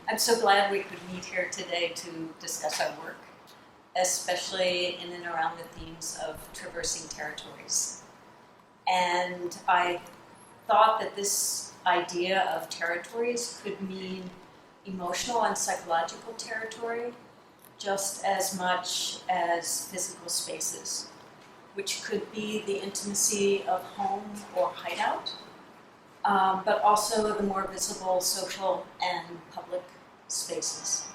I'm so glad we could meet here today to discuss our work, especially in and around the themes of traversing territories. And I thought that this idea of territories could mean emotional and psychological territory just as much as physical spaces, which could be the intimacy of home or hideout, but also the more visible social and public spaces.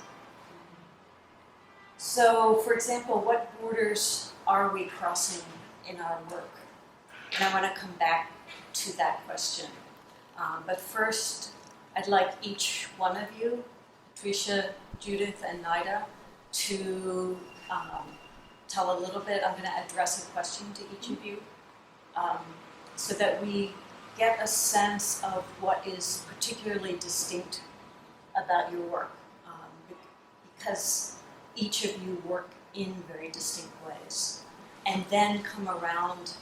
So, for example, what borders are we crossing in our work? And I want to come back to that question. But first, I'd like each one of you, Patricia, Judith, and Nayda, to tell a little bit. I'm going to address a question to each of you so that we get a sense of what is particularly distinct about your work, because each of you work in very distinct ways, and then come around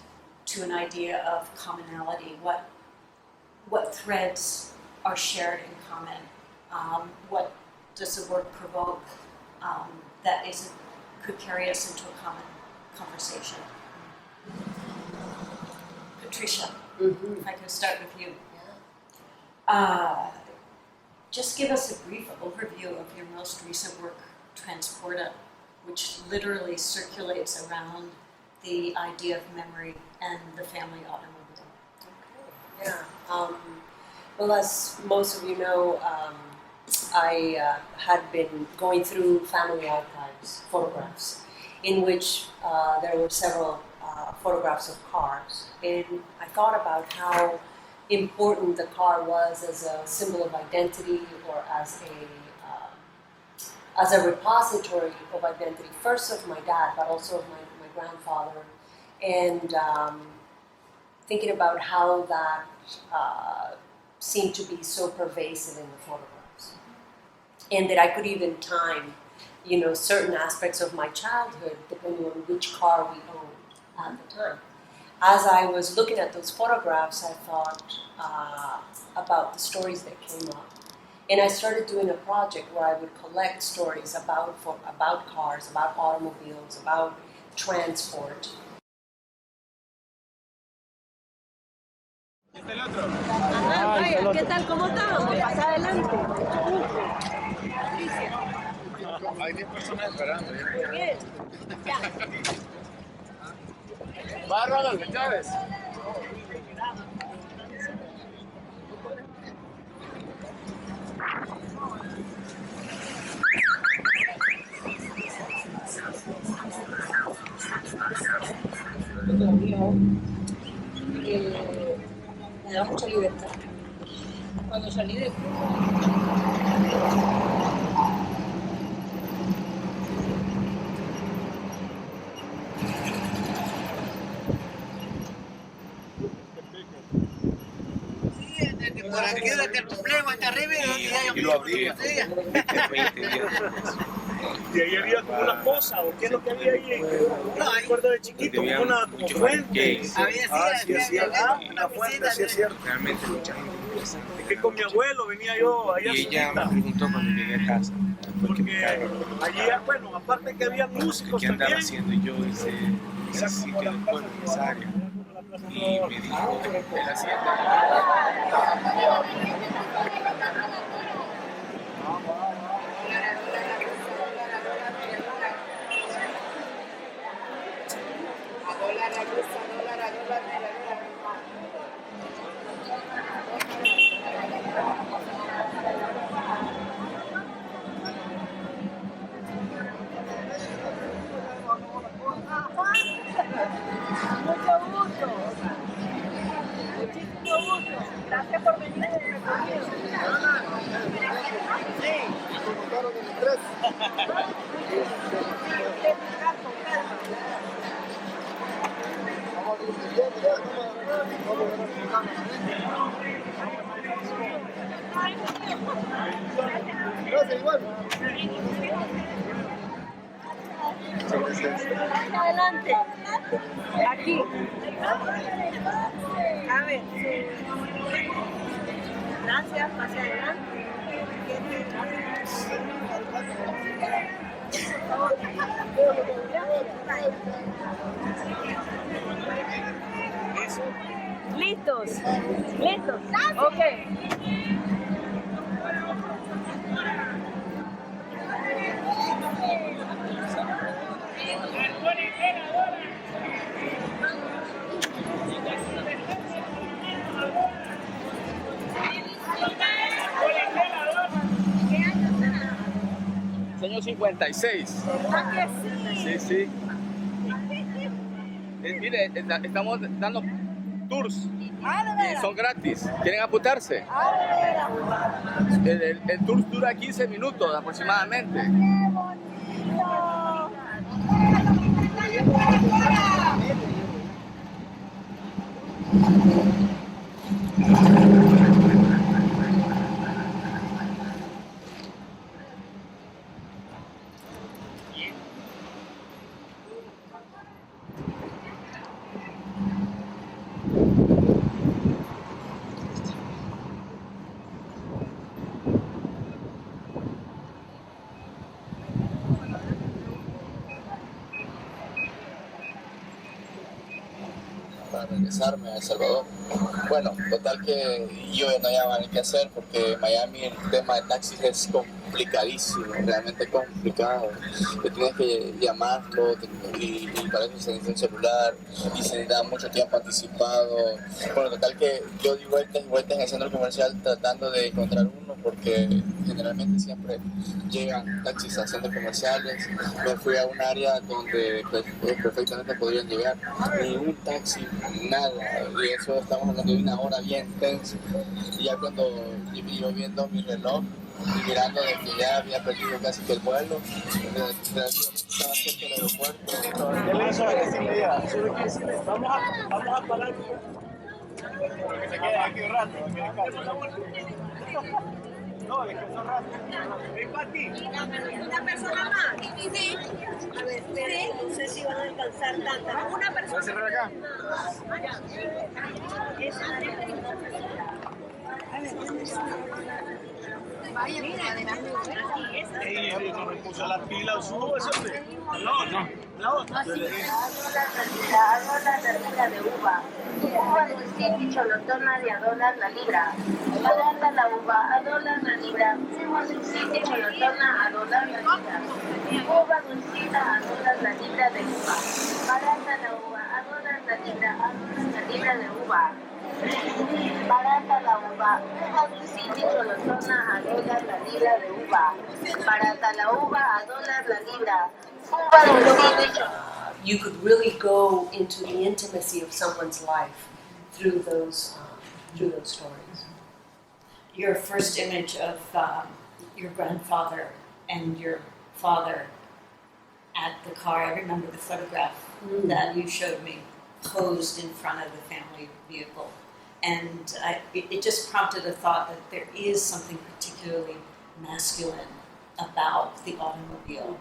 to an idea of commonality. What threads are shared in common? What does the work provoke that could carry us into a common conversation? Patricia, if I can start with you. Just give us a brief overview of your most recent work, TransBorder, which literally circulates around the idea of memory and the family automobile. Okay. Yeah. Well, as most of you know, I had been going through family archives, photographs, in which there were several photographs of cars, and I thought about how important the car was as a symbol of identity, or as a repository of identity, first of my dad, but also of my grandfather, and thinking about how that seemed to be so pervasive in the photographs, and that I could even time, certain aspects of my childhood depending on which car we owned at the time. As I was looking at those photographs, I thought about the stories that came up. And I started doing a project where I would collect stories about cars, about automobiles, about transport. Vaya, ¿qué tal? ¿Cómo estamos? Pasa adelante. Hay 10 personas esperando. Bien. Ya. Bárbaro, Chávez. Me da mucha libertad. Cuando salí de por aquí que el complejo está arriba Y lo abrí. ¿Y ahí había como una poza o qué es lo que había ahí? No recuerdo de chiquito, como una fuente. Una fuente, sí es cierto. Realmente mucha gente Es que con mi abuelo venía yo allá. Y ella me preguntó cuando llegué a casa. Porque allí, bueno, aparte que había músicos ¿Qué andaba también. haciendo yo ese sitio del pueblo, en esa área? Y me dijo, él hacía mucho gusto. Muchísimo gusto. Gracias por venir a este recorrido. Sí. Gracias, igual. Adelante. Aquí. A ver. Gracias, pase adelante. Listos. Listos. Ok. Año 56. Sí, sí. Mire, estamos dando tours y son gratis. ¿Quieren apuntarse? El tour dura 15 minutos aproximadamente. Para regresarme a El Salvador. Bueno, total que yo no había nada que hacer porque en Miami el tema de taxis es complicadísimo, realmente complicado. Te tienes que llamarlo y para eso se necesita un celular y se da mucho tiempo anticipado. Bueno, total que yo di vueltas y vueltas en el centro comercial tratando de encontrar uno porque generalmente siempre llegan taxis a centros comerciales. Me fui a un área donde perfectamente podrían llegar, ni un taxi, nada, y eso estamos hablando de una hora bien tensa. Y ya cuando yo viendo mi reloj y mirando de que ya había perdido casi que el vuelo, relativamente estaba cerca del aeropuerto. ¿Qué le hizo a decirle ya? Solo quiere decirle, vamos a parar. Que se quede aquí un rato, aquí en casa. No, es que son ratos. Ven para ti. ¿Una persona más? Sí. A ver, espere, no sé si van a alcanzar tantas. Una persona. ¿Puedes cerrar acá? Vaya, mira, adelante. Ey, no me puso la pila, subo eso. No. La otra. Hago la tarjeta de uva. Uva dulce cholotona de $1 la libra. Barata la uva, $1 la libra. Uva dulce cholotona, $1 la libra. Uva dulcita, $1 la libra de uva. Barata la uva, $1 la libra, $1 la libra de uva. Barata la uva, uva dulcita cholotona, $1 la libra de uva. Barata la uva, $1 la libra. You could really go into the intimacy of someone's life through those stories. Your first image of your grandfather and your father at the car, I remember the photograph that you showed me, posed in front of the family vehicle. And it just prompted a thought that there is something particularly masculine about the automobile.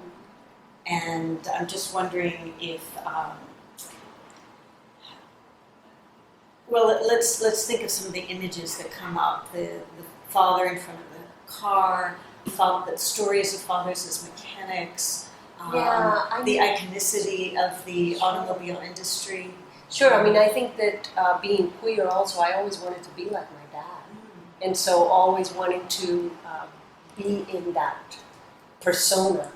And I'm just wondering if, let's think of some of the images that come up. The father in front of the car, the stories of fathers as mechanics, the iconicity of the automobile industry. Sure, I mean, I think that being queer also, I always wanted to be like my dad. And so always wanting to be in that persona.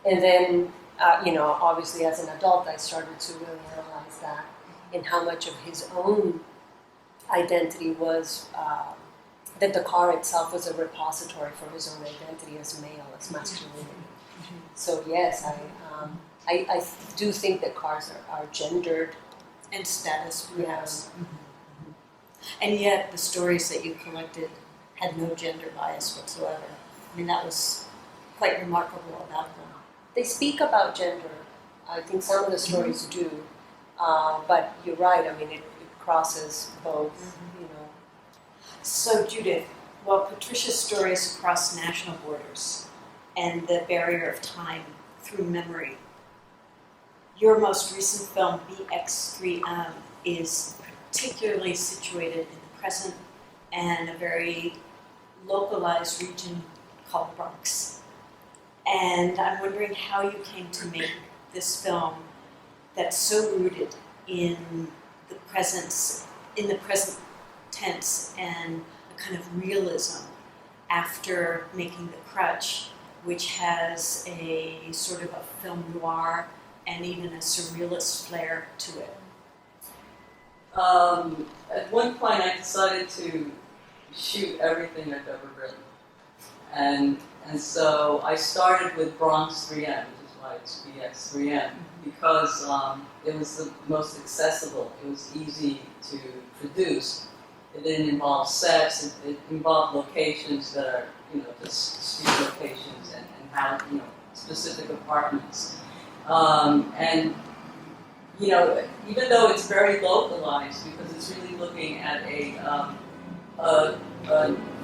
And then, obviously as an adult, I started to really realize that and how much of his own identity was, that the car itself was a repository for his own identity as male, as masculinity. Mm-hmm. So yes, I do think that cars are gendered. And status, perhaps. Yeah. Mm-hmm. And yet the stories that you collected had no gender bias whatsoever. I mean, that was quite remarkable about them. They speak about gender. I think some of the stories do, but you're right. I mean, it crosses both. So Judith, while Patricia's stories cross national borders and the barrier of time through memory, your most recent film, BX3M, is particularly situated in the present and a very localized region called Bronx. And I'm wondering how you came to make this film that's so rooted in the in the present tense, and a kind of realism after making The Crutch, which has a sort of a film noir and even a surrealist flair to it? At one point I decided to shoot everything I've ever written. And so I started with Bronx 3M, which is why it's BX3M, because it was the most accessible. It was easy to produce. It didn't involve sets. It involved locations that are, just street locations and how, specific apartments. And even though it's very localized, because it's really looking at a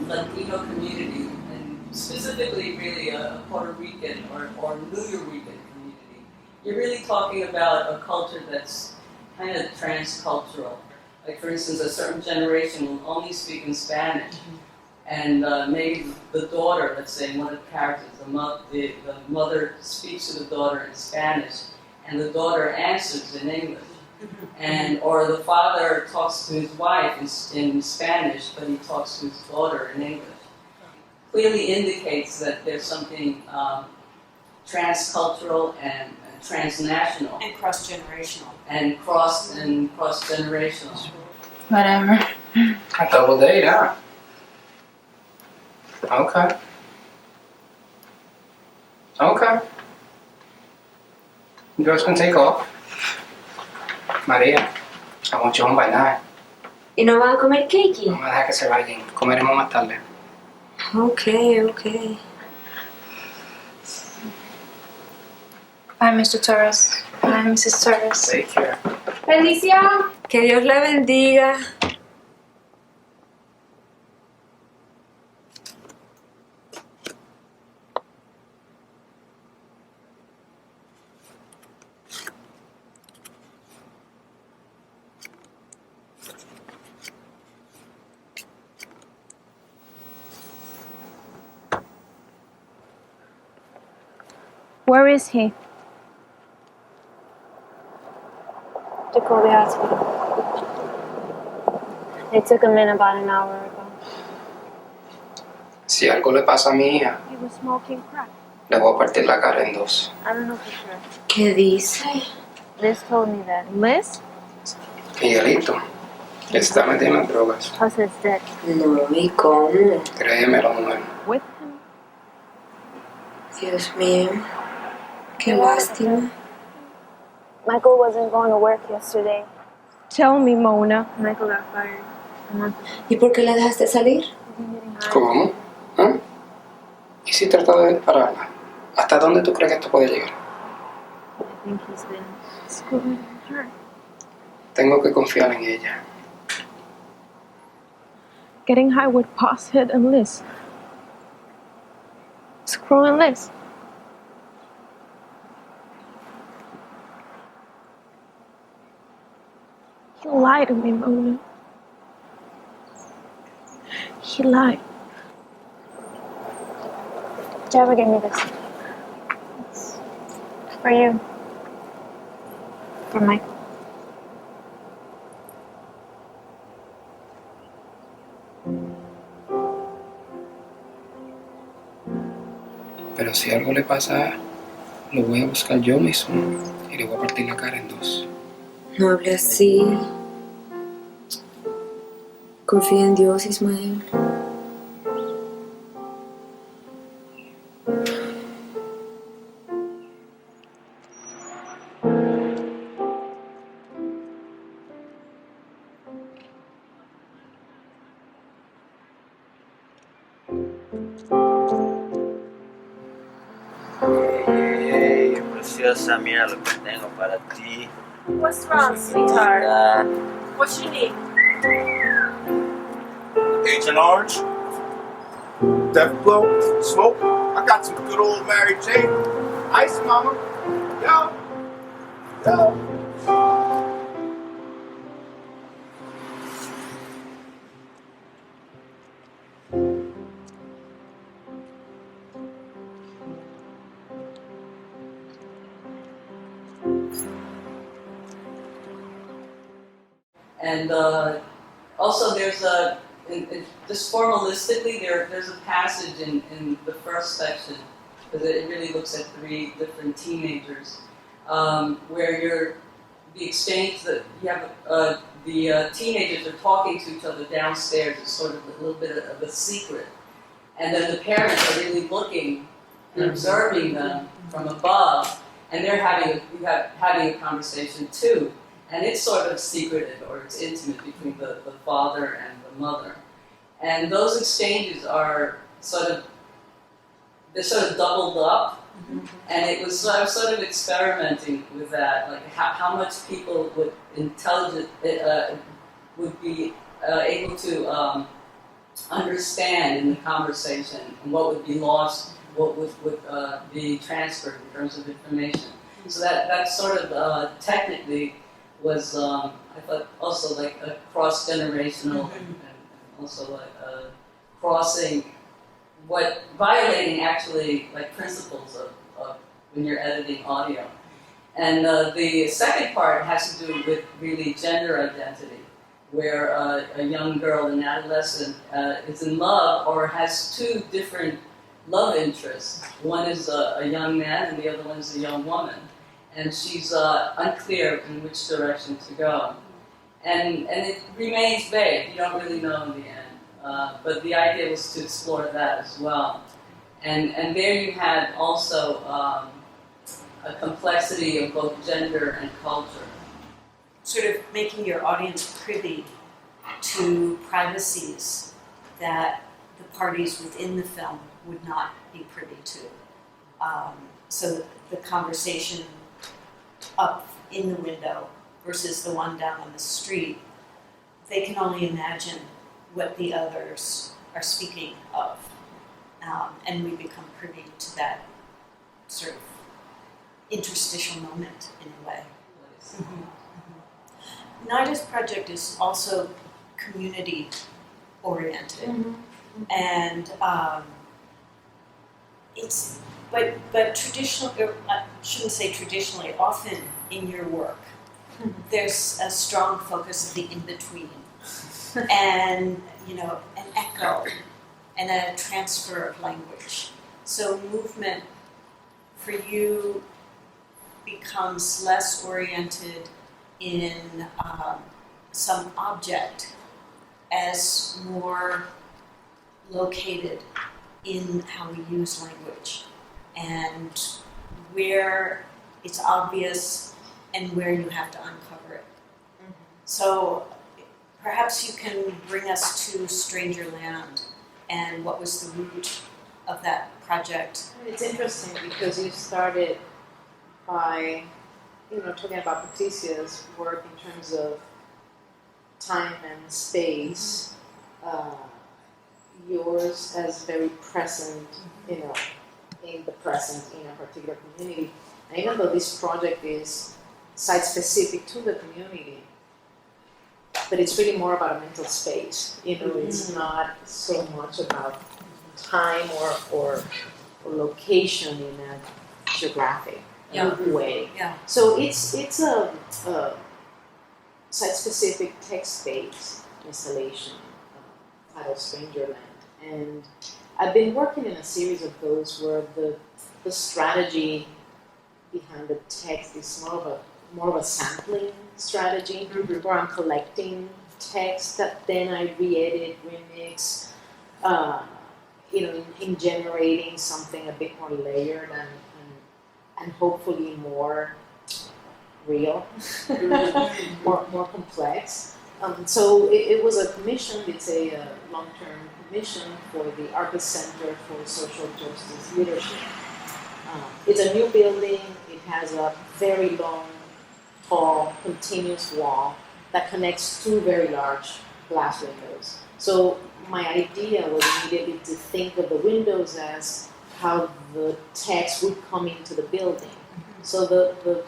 Latino community, and specifically really a Puerto Rican or New Yorican community, you're really talking about a culture that's kind of transcultural. Like, for instance, a certain generation will only speak in Spanish, and maybe the daughter, let's say, one of the characters, the mother speaks to the daughter in Spanish, and the daughter answers in English. Or the father talks to his wife in Spanish, but he talks to his daughter in English. Clearly indicates that there's something transcultural and transnational. And cross-generational. And cross-generational. Whatever. A double date, huh? Okay. You guys can take off. María, I want you home by 9. ¿Y no van a comer cake? Vamos a dejar que se vayan. Comeremos más tarde. Okay. Bye, Mr. Torres. Bye, Mrs. Torres. Take care. Felicia, que Dios la bendiga. Where is he? To call the hospital. They took him in about an hour ago. Si algo le pasa a mi hija, He was smoking crack. le voy a partir la cara en 2. I don't know for sure. ¿Qué dice? Liz told me that. Liz? Miguelito, le está metiendo en drogas. Husband's dead. No, ¿y cómo? Créemelo, mujer. With him? Dios mío. Qué lástima. Michael wasn't going to work yesterday. Tell me, Mona. Michael got fired. ¿Y por qué la dejaste salir? ¿Cómo? ¿Ah? ¿Y si trata de pararla? ¿Hasta dónde tú crees que esto puede llegar? I think he's been screwing her. Tengo que confiar en ella. Getting high with Posthead and Liz. Screwing Liz. He lied to me, Mona. He lied. Java gave me this. It's for you. For Michael. Pero si algo le pasa, lo voy a buscar yo mismo y le voy a partir la cara en 2. No hable así. Confía en Dios, Ismael. Hey, preciosa, mira lo que tengo para ti. What's wrong, sweetheart? What you need? LLorens, Death Blow, Smoke. I got some good old Mary Jane. Ice, mama. Yo. And also there's just formalistically, there's a passage in the first section, because it really looks at 3 different teenagers, where the exchange that you have, the teenagers are talking to each other downstairs. It's sort of a little bit of a secret. And then the parents are really looking and observing them from above, and they're having a conversation too. And it's sort of secretive, or it's intimate between the father and the mother. And those exchanges are they're sort of doubled up. And I was sort of experimenting with that, like how much people would would be able to understand in the conversation, and what would be lost, what would be transferred in terms of information. So that sort of technically was, I thought, also like a cross-generational, and also like crossing, violating actually like principles of when you're editing audio. And the second part has to do with really gender identity, where a young girl, an adolescent, is in love or has 2 different love interests. One is a young man and the other one is a young woman. And she's unclear in which direction to go. And it remains vague. You don't really know in the end. But the idea was to explore that as well. And there you had also a complexity of both gender and culture. Sort of making your audience privy to privacies that the parties within the film would not be privy to. So the conversation up in the window versus the one down on the street, they can only imagine what the others are speaking of. And we become privy to that sort of interstitial moment in a way. Nayda's project is also community oriented, and it's but traditional. I shouldn't say traditionally. Often in your work, there's a strong focus of the in between, and an echo, and a transfer of language. So movement for you becomes less oriented in some object as more located in how we use language and where it's obvious and where you have to uncover it. So perhaps you can bring us to Stranger Land and what was the root of that project. It's interesting because you started by talking about Patricia's work in terms of time and space, yours as very present, in the present in a particular community. And even though this project is site-specific to the community, but it's really more about a mental space. It's not so much about time or location in a geographic way. Yeah. So it's a site-specific text-based installation titled Stranger Land. And I've been working in a series of those where the strategy behind the text is more of a sampling strategy, where I'm collecting text that then I re-edit, remix, in generating something a bit more layered and hopefully more real, more complex. So it was a commission. It's a long-term commission for the Arcus Center for Social Justice Leadership. It's a new building. It has a very long, tall, continuous wall that connects 2 very large glass windows. So my idea was immediately to think of the windows as how the text would come into the building. So the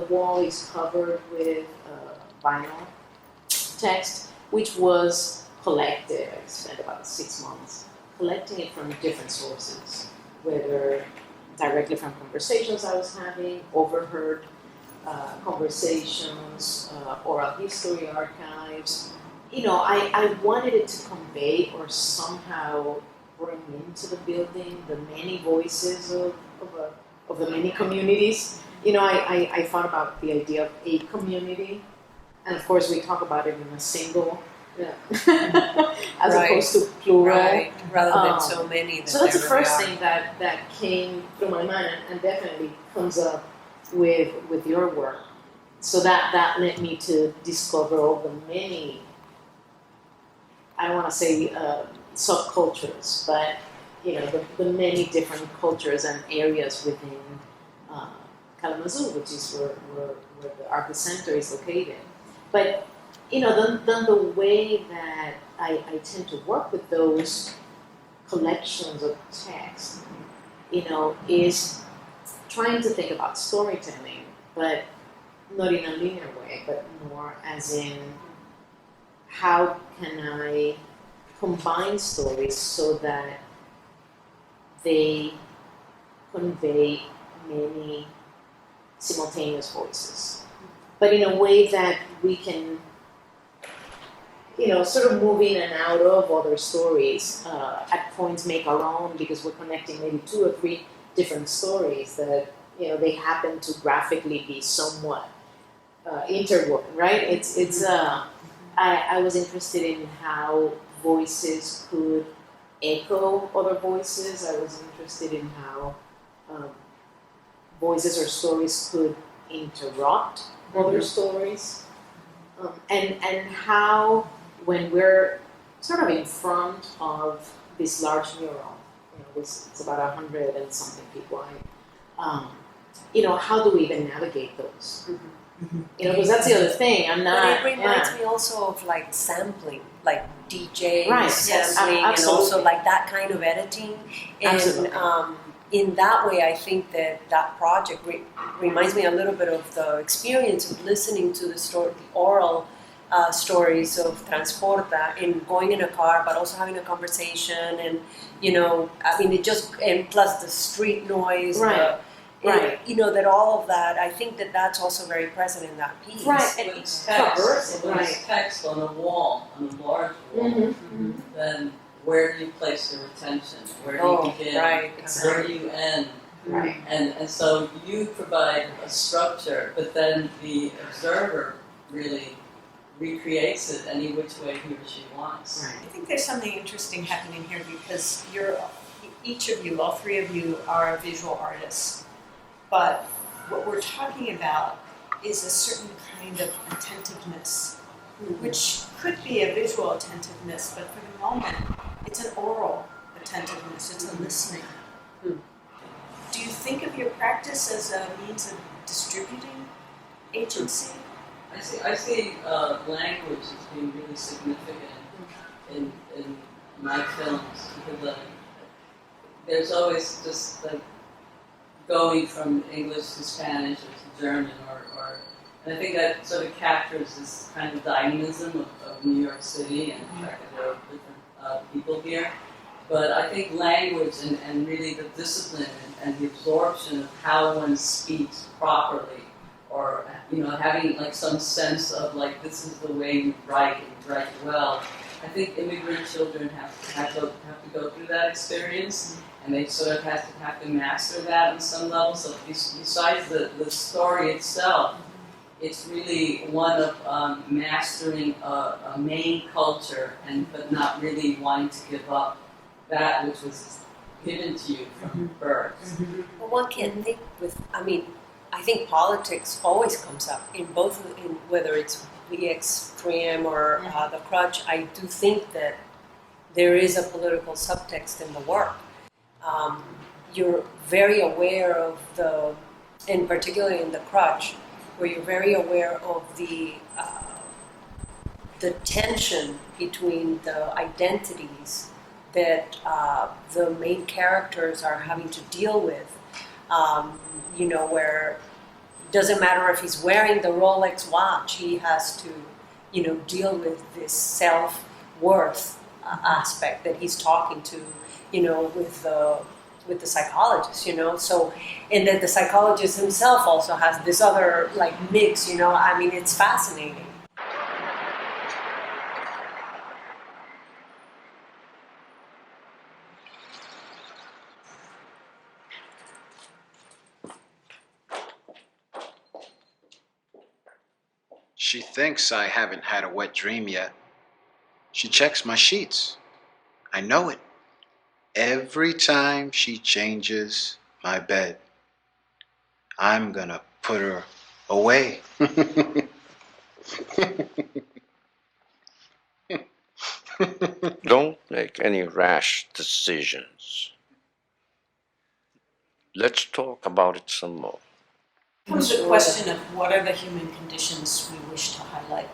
wall is covered with vinyl text, which was collected. I spent about 6 months collecting it from different sources, whether directly from conversations I was having, overheard conversations, oral history archives. I wanted it to convey or somehow bring into the building the many voices of the many communities. I thought about the idea of a community, and of course we talk about it in a single, as opposed to plural, rather than so many. So that's the first thing that came through my mind, and definitely comes up with your work. So that led me to discover all the many, I don't want to say subcultures, but the many different cultures and areas within Kalamazoo, which is where the Arca Center is located. But then the way that I tend to work with those collections of text, is trying to think about storytelling, but not in a linear way, but more as in how can I combine stories so that they convey many simultaneous voices, but in a way that we can, sort of move in and out of other stories, at points make our own, because we're connecting maybe 2 or 3 different stories that, they happen to graphically be somewhat interwoven, right? I was interested in how voices could echo other voices. I was interested in how voices or stories could interrupt other stories, and how, when we're sort of in front of this large mural, it's about 100 and something people, how do we even navigate those? Because that's the other thing. But it reminds me also of like sampling, like DJ sampling, yes, and also like that kind of editing. And in that way, I think that project reminds me a little bit of the experience of listening to the oral stories of TransBorder and going in a car, but also having a conversation, and and plus the street noise, that all of that. I think that's also very present in that piece. Right, and it's text on a wall, on a large wall. Then where do you place your attention? Where do you begin? Where do you end? And so you provide a structure, but then the observer really recreates it any which way he or she wants. I think there's something interesting happening here, because each of you, all 3 of you, are visual artists. But what we're talking about is a certain kind of attentiveness, which could be a visual attentiveness, but for the moment, it's an oral attentiveness, it's a listening. Do you think of your practice as a means of distributing agency? I see language as being really significant in my films, because there's always just like going from English to Spanish or to German, and I think that sort of captures this kind of dynamism of New York City and the fact that there are different people here. But I think language and really the discipline and the absorption of how one speaks properly, or having like some sense of like this is the way you write and you write well. I think immigrant children have to go through that experience, and they sort of have to master that on some level. So besides the story itself, it's really one of mastering a main culture, but not really wanting to give up that which was given to you from birth. Well, one can think I think politics always comes up in both, whether it's the extreme or the crutch. I do think that there is a political subtext in the work. You're very aware of and particularly in the crutch, where you're very aware of the tension between the identities that the main characters are having to deal with. Where it doesn't matter if he's wearing the Rolex watch, he has to, deal with this self-worth aspect that he's talking to, with the with the psychologist, you know. So, and then the psychologist himself also has this other like mix, you know. I mean, it's fascinating. She thinks I haven't had a wet dream yet. She checks my sheets. I know it. Every time she changes my bed, I'm gonna put her away. Don't make any rash decisions. Let's talk about it some more. Comes the question of what are the human conditions we wish to highlight.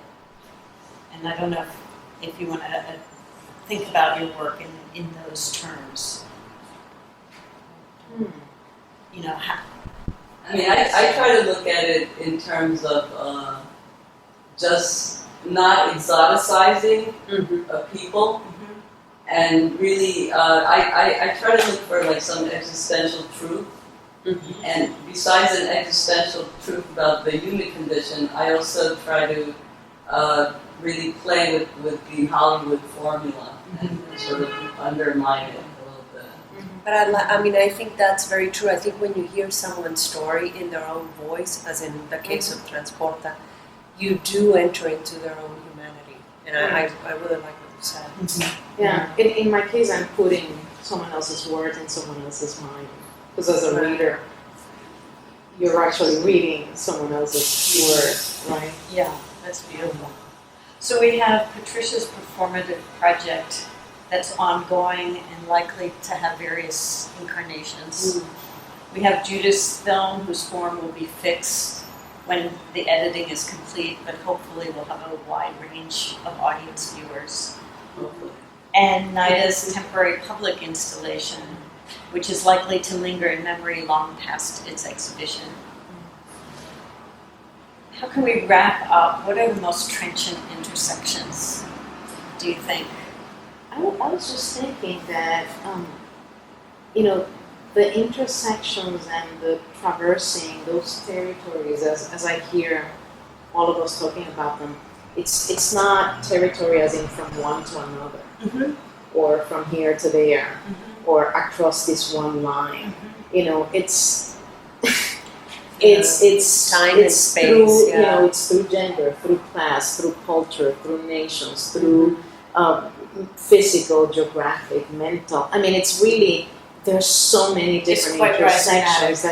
And I don't know if you want to think about your work in those terms. You know, how, I mean, I try to look at it in terms of just not exoticizing people, and really, I try to look for like some existential truth. And besides an existential truth about the human condition, I also try to really play with the Hollywood formula and sort of undermine it a little bit. But I mean, I think that's very true. I think when you hear someone's story in their own voice, as in the case of TransBorder, you do enter into their own humanity. And I really like what you said. Yeah, in my case, I'm putting someone else's words in someone else's mind. Because as a reader, you're actually reading someone else's word, right? Yeah, that's beautiful. So we have Patricia's performative project that's ongoing and likely to have various incarnations. We have Judith's film, whose form will be fixed when the editing is complete, but hopefully we'll have a wide range of audience viewers. Hopefully. And Nayda's temporary public installation, which is likely to linger in memory long past its exhibition. How can we wrap up? What are the most trenchant intersections, do you think? I was just thinking that, you know, the intersections and the traversing those territories, as I hear all of us talking about them, it's not territory as in from one to another, or from here to there, or across this one line. You know, it's time and space. Through, you know, it's through gender, through class, through culture, through nations, through physical, geographic, mental. I mean, it's really, there's so many different intersections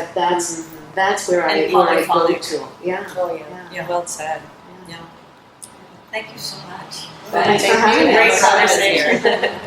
that's where I go to. Yeah. Oh yeah. Well said. Yeah. Thank you so much. Thanks for having me. Great conversation.